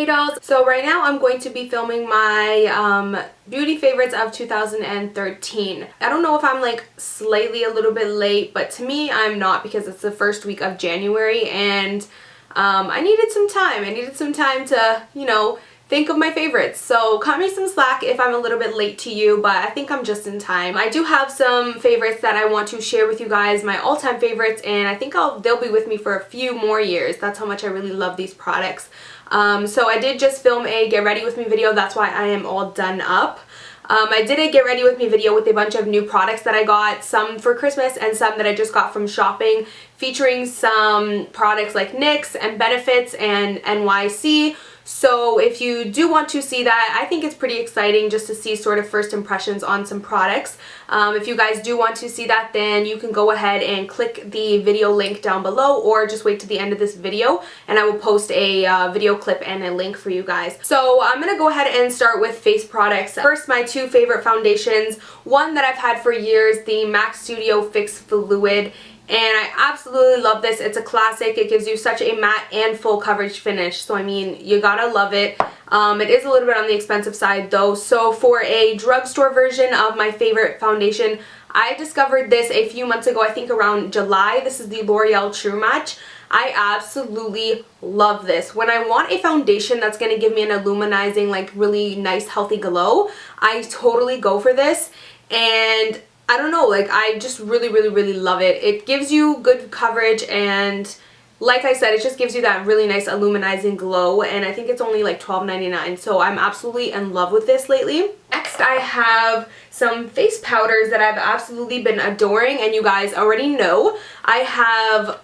Hey dolls! So right now I'm going to be filming my beauty favorites of 2013. I don't know if I'm like slightly a little bit late, but to me I'm not, because it's the first week of January and I needed some time. I needed some time to, you know, think of my favorites. So cut me some slack if I'm a little bit late to you, but I think I'm just in time. I do have some favorites that I want to share with you guys, my all-time favorites, and I think they'll be with me for a few more years. That's how much I really love these products. So I did just film a get ready with me video. That's why I am all done up. I did a get ready with me video with a bunch of new products that I got, some for Christmas and some that I just got from shopping, featuring some products like NYX and Benefits and NYC. So if you do want to see that, I think it's pretty exciting just to see sort of first impressions on some products. If you guys do want to see that, then you can go ahead and click the video link down below, or just wait to the end of this video and I will post a video clip and a link for you guys. So I'm going to go ahead and start with face products. First, my two favorite foundations. One that I've had for years, the MAC Studio Fix Fluid. And I absolutely love this. It's a classic. It gives you such a matte and full coverage finish. So I mean, you gotta love it. It is a little bit on the expensive side though. So for a drugstore version of my favorite foundation, I discovered this a few months ago, I think around July. This is the L'Oreal True Match. I absolutely love this. When I want a foundation that's going to give me an illuminizing, like really nice healthy glow, I totally go for this. And I don't know, like I just really love it. It gives you good coverage, and like I said, it just gives you that really nice illuminizing glow, and I think it's only like $12.99, so I'm absolutely in love with this lately. Next, I have some face powders that I've absolutely been adoring, and you guys already know I have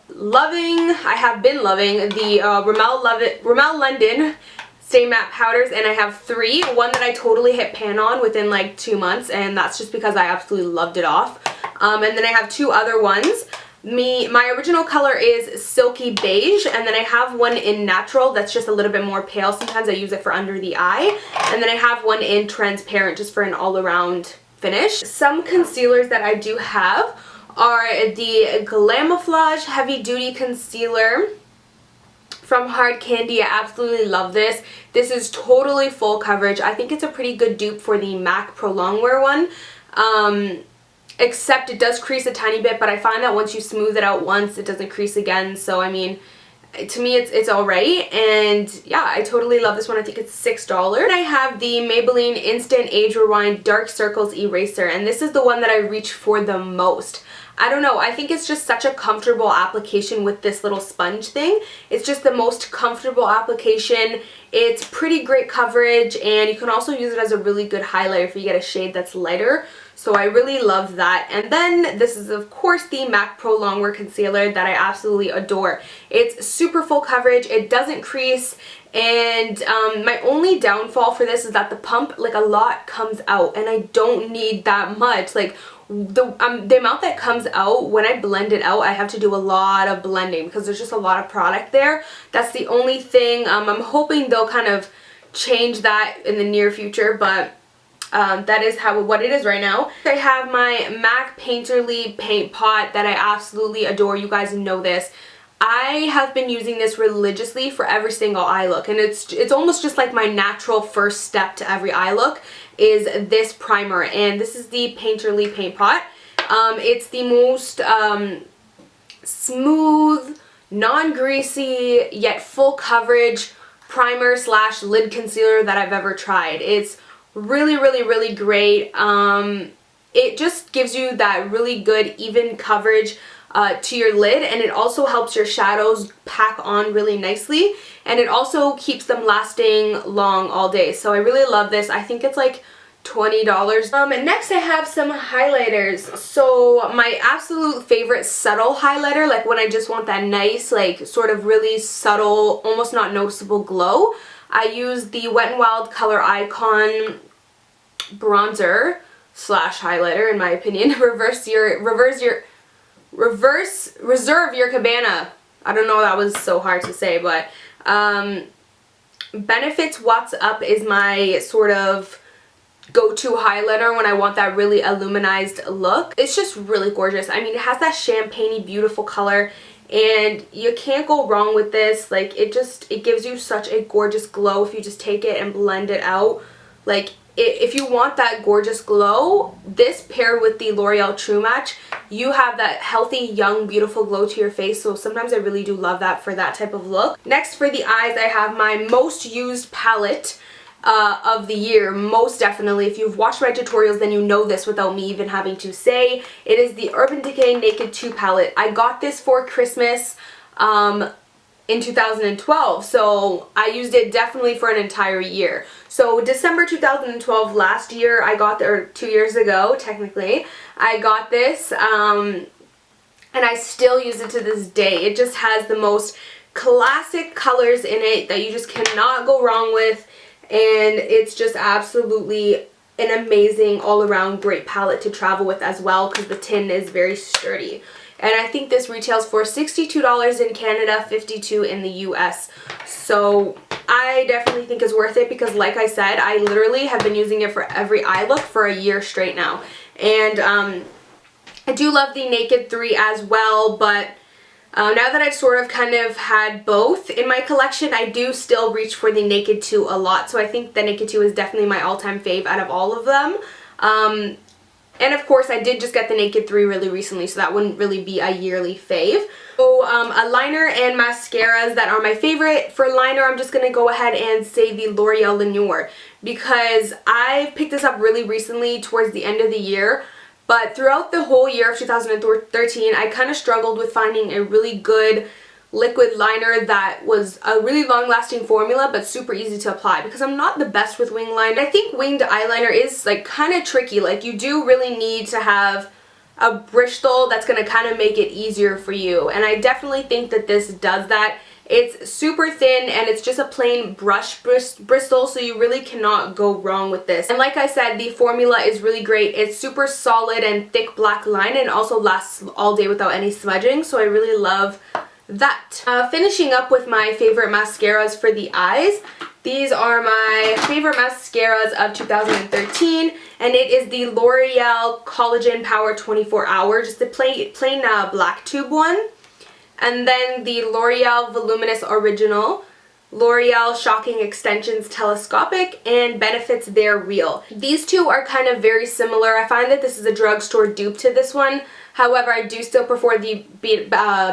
been loving the Rimmel London Stay Matte powders, and I have three. One that I totally hit pan on within like 2 months, and that's just because I absolutely loved it off. And then I have two other ones. My original color is Silky Beige, and then I have one in Natural that's just a little bit more pale. Sometimes I use it for under the eye. And then I have one in Transparent just for an all-around finish. Some concealers that I do have are the Glamoflauge Heavy Duty Concealer from Hard Candy. I absolutely love this. This is totally full coverage. I think it's a pretty good dupe for the MAC Prolongwear one. Except it does crease a tiny bit, but I find that once you smooth it out once, it doesn't crease again. So I mean, to me it's alright, and yeah, I totally love this one. I think it's $6. And I have the Maybelline Instant Age Rewind Dark Circles Eraser, and this is the one that I reach for the most. I don't know, I think it's just such a comfortable application with this little sponge thing. It's just the most comfortable application. It's pretty great coverage, and you can also use it as a really good highlighter if you get a shade that's lighter. So I really love that. And then this is of course the MAC Prolongwear Concealer that I absolutely adore. It's super full coverage, it doesn't crease, and my only downfall for this is that the pump, like a lot comes out, and I don't need that much. Like the amount that comes out, when I blend it out, I have to do a lot of blending because there's just a lot of product there. That's the only thing. I'm hoping they'll kind of change that in the near future, but that is what it is right now. I have my MAC Painterly Paint Pot that I absolutely adore. You guys know this. I have been using this religiously for every single eye look, and it's almost just like my natural first step to every eye look is this primer, and this is the Painterly Paint Pot. It's the most smooth, non-greasy, yet full coverage primer slash lid concealer that I've ever tried. It's really great. It just gives you that really good even coverage to your lid, and it also helps your shadows pack on really nicely, and it also keeps them lasting long all day. So I really love this. I think it's like $20. And next I have some highlighters. So my absolute favorite subtle highlighter, like when I just want that nice, like sort of really subtle, almost not noticeable glow, I use the Wet n Wild Color Icon bronzer slash highlighter, in my opinion. Reserve your Cabana. I don't know, that was so hard to say, but Benefits What's Up is my sort of go-to highlighter when I want that really illuminized look. It's just really gorgeous. I mean, it has that champagne-y beautiful color, and you can't go wrong with this. Like, it gives you such a gorgeous glow if you just take it and blend it out. Like, if you want that gorgeous glow, this paired with the L'Oreal True Match, you have that healthy, young, beautiful glow to your face. So sometimes I really do love that for that type of look. Next, for the eyes, I have my most used palette of the year, most definitely. If you've watched my tutorials, then you know this without me even having to say. It is the Urban Decay Naked 2 palette. I got this for Christmas in 2012, so I used it definitely for an entire year. So December 2012, last year, I got, or 2 years ago technically, I got this, and I still use it to this day. It just has the most classic colors in it that you just cannot go wrong with, and it's just absolutely an amazing all-around great palette to travel with as well, because the tin is very sturdy. And I think this retails for $62 in Canada, $52 in the US. So I definitely think it's worth it, because like I said, I literally have been using it for every eye look for a year straight now. And I do love the Naked 3 as well, but now that I've sort of kind of had both in my collection, I do still reach for the Naked 2 a lot. So I think the Naked 2 is definitely my all-time fave out of all of them. And of course, I did just get the Naked 3 really recently, so that wouldn't really be a yearly fave. So a liner and mascaras that are my favorite. For liner, I'm just going to go ahead and say the L'Oreal Lineur, because I picked this up really recently towards the end of the year. But throughout the whole year of 2013, I kind of struggled with finding a really good liquid liner that was a really long-lasting formula but super easy to apply, because I'm not the best with wing liner. I think winged eyeliner is like kind of tricky. Like, you do really need to have a Bristol that's going to kind of make it easier for you, and I definitely think that this does that. It's super thin and it's just a plain brush Bristol, so you really cannot go wrong with this. And like I said, the formula is really great. It's super solid and thick black line, and also lasts all day without any smudging, so I really love that. Finishing up with my favorite mascaras for the eyes. These are my favorite mascaras of 2013, and it is the L'Oreal Collagen Power 24 Hour, just the plain black tube one. And then the L'Oreal Voluminous Original, L'Oreal Shocking Extensions Telescopic, and Benefits They're Real. These two are kind of very similar. I find that this is a drugstore dupe to this one. However, I do still prefer the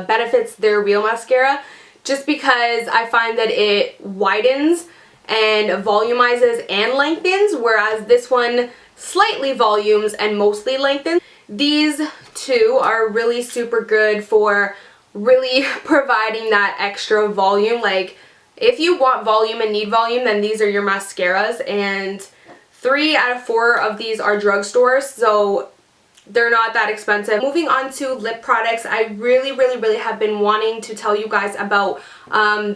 Benefits They're Real mascara, just because I find that it widens and volumizes and lengthens, whereas this one slightly volumes and mostly lengthens. These two are really super good for really providing that extra volume. Like, if you want volume and need volume, then these are your mascaras, and 3 out of 4 of these are drugstores, so they're not that expensive. Moving on to lip products, I really have been wanting to tell you guys about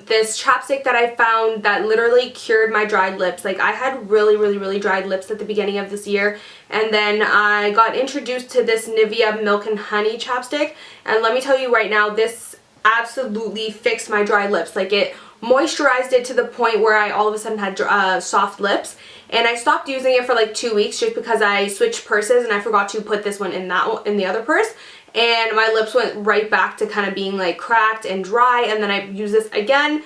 this chapstick that I found that literally cured my dried lips. Like, I had really dried lips at the beginning of this year, and then I got introduced to this Nivea Milk and Honey chapstick, and let me tell you right now, this absolutely fixed my dry lips. Like, it moisturized it to the point where I all of a sudden had soft lips. And I stopped using it for like 2 weeks just because I switched purses and I forgot to put this one in the other purse. And my lips went right back to kind of being like cracked and dry, and then I used this again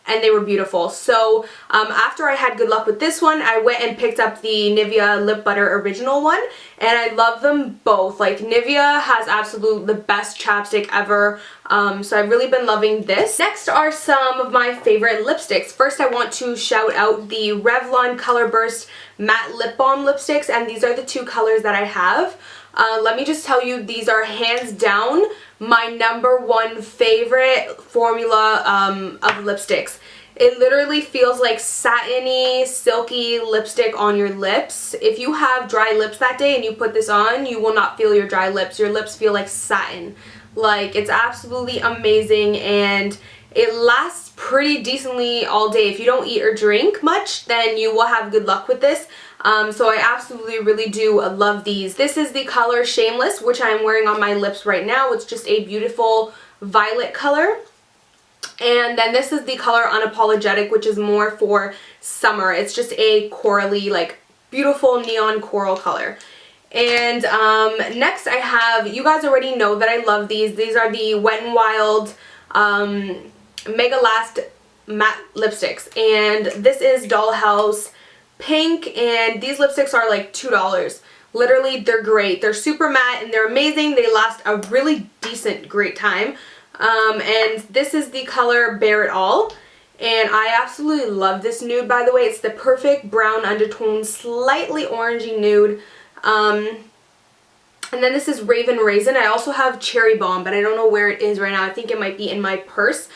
and they were beautiful. So after I had good luck with this one, I went and picked up the Nivea Lip Butter Original one, and I love them both. Like, Nivea has absolutely the best chapstick ever, so I've really been loving this. Next are some of my favorite lipsticks. First, I want to shout out the Revlon Colorburst Matte Lip Balm lipsticks, and these are the 2 colors that I have. Let me just tell you, these are hands down my #1 favorite formula of lipsticks. It literally feels like satiny, silky lipstick on your lips. If you have dry lips that day and you put this on, you will not feel your dry lips. Your lips feel like satin. Like, it's absolutely amazing, and it lasts pretty decently all day. If you don't eat or drink much, then you will have good luck with this. So I absolutely really do love these. This is the color Shameless, which I'm wearing on my lips right now. It's just a beautiful violet color. And then this is the color Unapologetic, which is more for summer. It's just a corally, like, beautiful neon coral color. And next I have, you guys already know that I love these. These are the Wet n Wild Megalast matte lipsticks, and this is Dollhouse pink, and these lipsticks are like $2. Literally, they're great. They're super matte and they're amazing. They last a really decent, great time. And this is the color Bare It All. And I absolutely love this nude, by the way. It's the perfect brown undertone, slightly orangey nude. And then this is Ravin Raisin. I also have Cherry Balm, but I don't know where it is right now. I think it might be in my purse.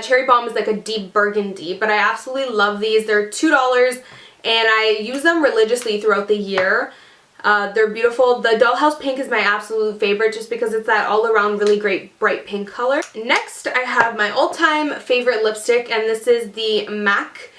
Cherry Balm is like a deep burgundy, but I absolutely love these. They're $2, and I use them religiously throughout the year. They're beautiful. The Dollhouse pink is my absolute favorite just because it's that all-around really great bright pink color. Next, I have my all-time favorite lipstick, and this is the MAC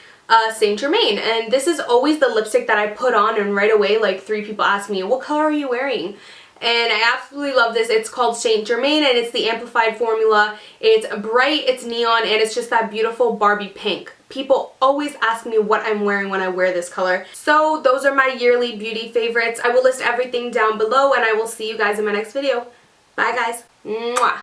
Saint Germain. And this is always the lipstick that I put on, and right away, like, 3 people ask me, what color are you wearing? And I absolutely love this. It's called Saint Germain, and it's the amplified formula. It's bright, it's neon, and it's just that beautiful Barbie pink. People always ask me what I'm wearing when I wear this color. So those are my yearly beauty favorites. I will list everything down below, and I will see you guys in my next video. Bye, guys. Mwah.